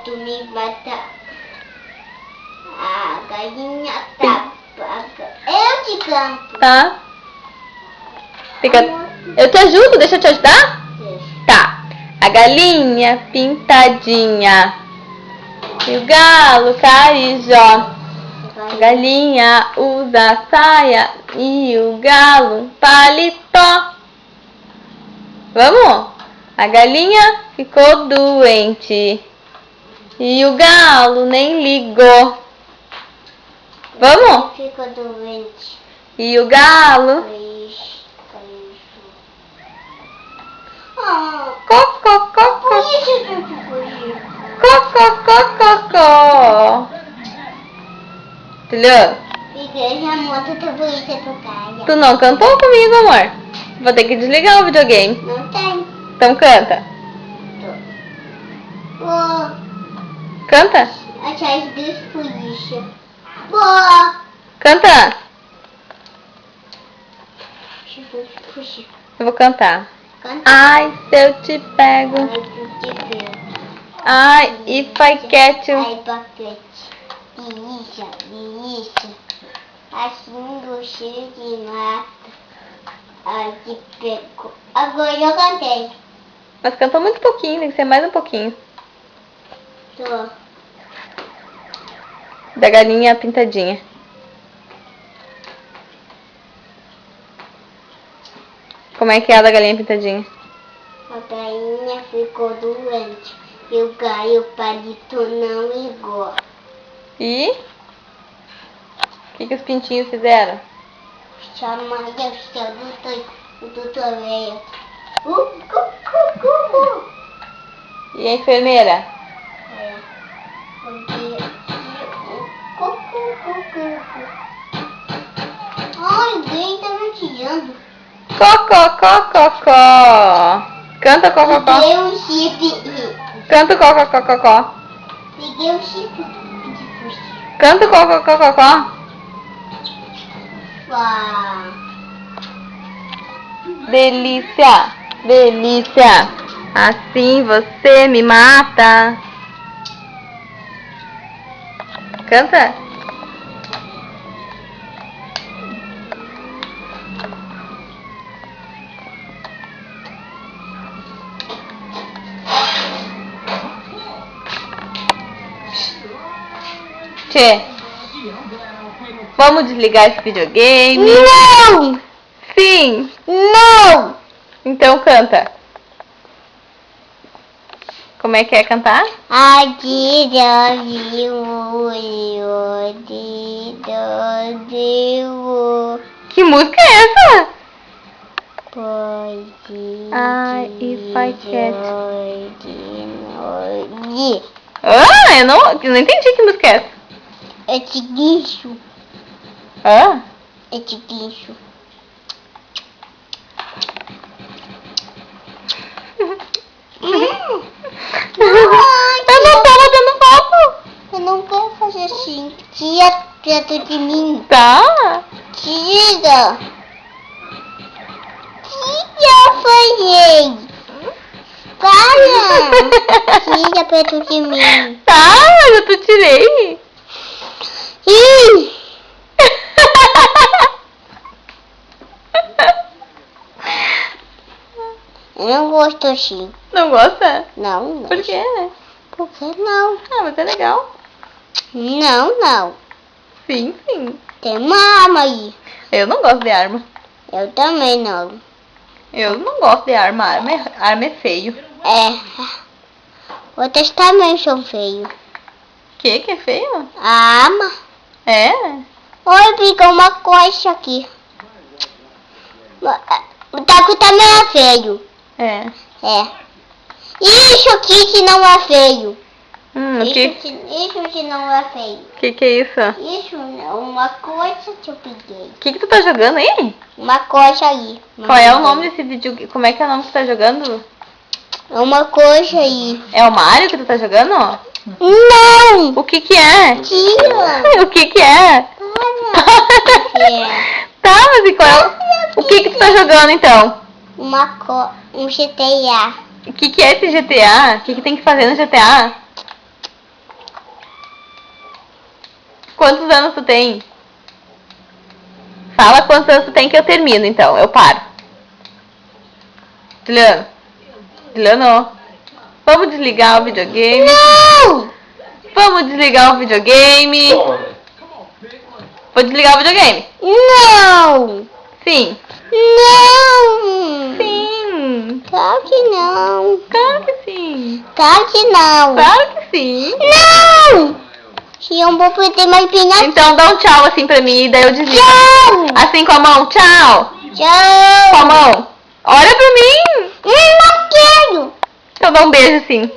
tu me matar. A galinha tá paga. Eu te canto. Tá? Fica... Eu te ajudo, deixa eu te ajudar? Deixa. Tá. A galinha pintadinha e o galo carijó. A galinha usa saia e o galo paletó. Vamos? A galinha ficou doente e o galo nem ligou. Vamos? Ficou doente. E o galo cococococó. Cococococó. Entendeu? Igreja moto tá bonita pro cara. Tu não cantou comigo, amor? Vou ter que desligar o videogame. Não tem. Então canta. Vou Canta. atrás dos polícia. Vou. Canta. Fugir. Eu vou cantar. Canta. Ai, se eu te pego. Ai, if I catch you. Ai, paquete. Isso. Assim você te mata. Ai, te pego. Agora eu cantei. Mas cantou muito pouquinho, tem que ser mais um pouquinho. Tô. Da galinha pintadinha. Como é que é a da galinha pintadinha? A galinha ficou doente. E o galho palito não ligou. E? O que os pintinhos fizeram? Chamaram o doutor veio. E a enfermeira? É. Ai, alguém tá me tirando. Cococococó. Canta cococó. Peguei um chip. Canta cococococó. Peguei um chip. Canta cococococó. Uau. Delícia, delícia. Assim você me mata. Canta. Tchê. Vamos desligar esse videogame? Não! Sim. Não! Então canta. Como é que é cantar? Aqui já viu. Que música é essa? Pode. Ai, if I catch. Pode. Ah, eu não entendi que música é essa. É de guincho. Ah? É de guincho. Eu não tô batendo papo. Eu não quero fazer assim. Tira perto de mim. Tá. Tira. Tira, falei. Para. Tira perto de mim. Tá, mas eu te tirei. Ih. Eu não gosto assim. Não gosta? Não, não. Por quê? Por que não? Ah, mas é legal. Não, não. Sim, sim. Tem uma arma aí. Eu não gosto de arma. Eu também não. Eu não gosto de arma. Arma é feio. É. Outras também são feios. Que é feio? A arma. É? Oi, pegou uma coxa aqui. O taco também é feio. É. É. Isso aqui que não é feio. O Isso que não é feio. que é isso? Isso não, uma coxa que eu peguei. O que tu tá jogando aí? Uma coxa aí. Qual é o nome desse vídeo? Como é que é o nome que tu tá jogando? É uma coxa aí. É o Mario que tu tá jogando? Não! O que é? Tira! O que é? Para! Tá, mas e qual é o que tu tá jogando então? Um GTA. O que é esse GTA? O que tem que fazer no GTA? Quantos anos tu tem? Fala quantos anos tu tem que eu termino, então. Eu paro. Juliano. Juliano. Vamos desligar o videogame. Não! Vamos desligar o videogame. Vou desligar o videogame. Não! Sim. Não! Sim. Claro que não. Claro que sim. Claro que não. Claro que sim. Não! Se eu não vou perder mais pena. Então dá um tchau assim pra mim e daí eu desligo. Tchau! Assim com a mão. Tchau. Tchau! Com a mão. Olha pra mim. Eu não quero! Eu dou um beijo assim.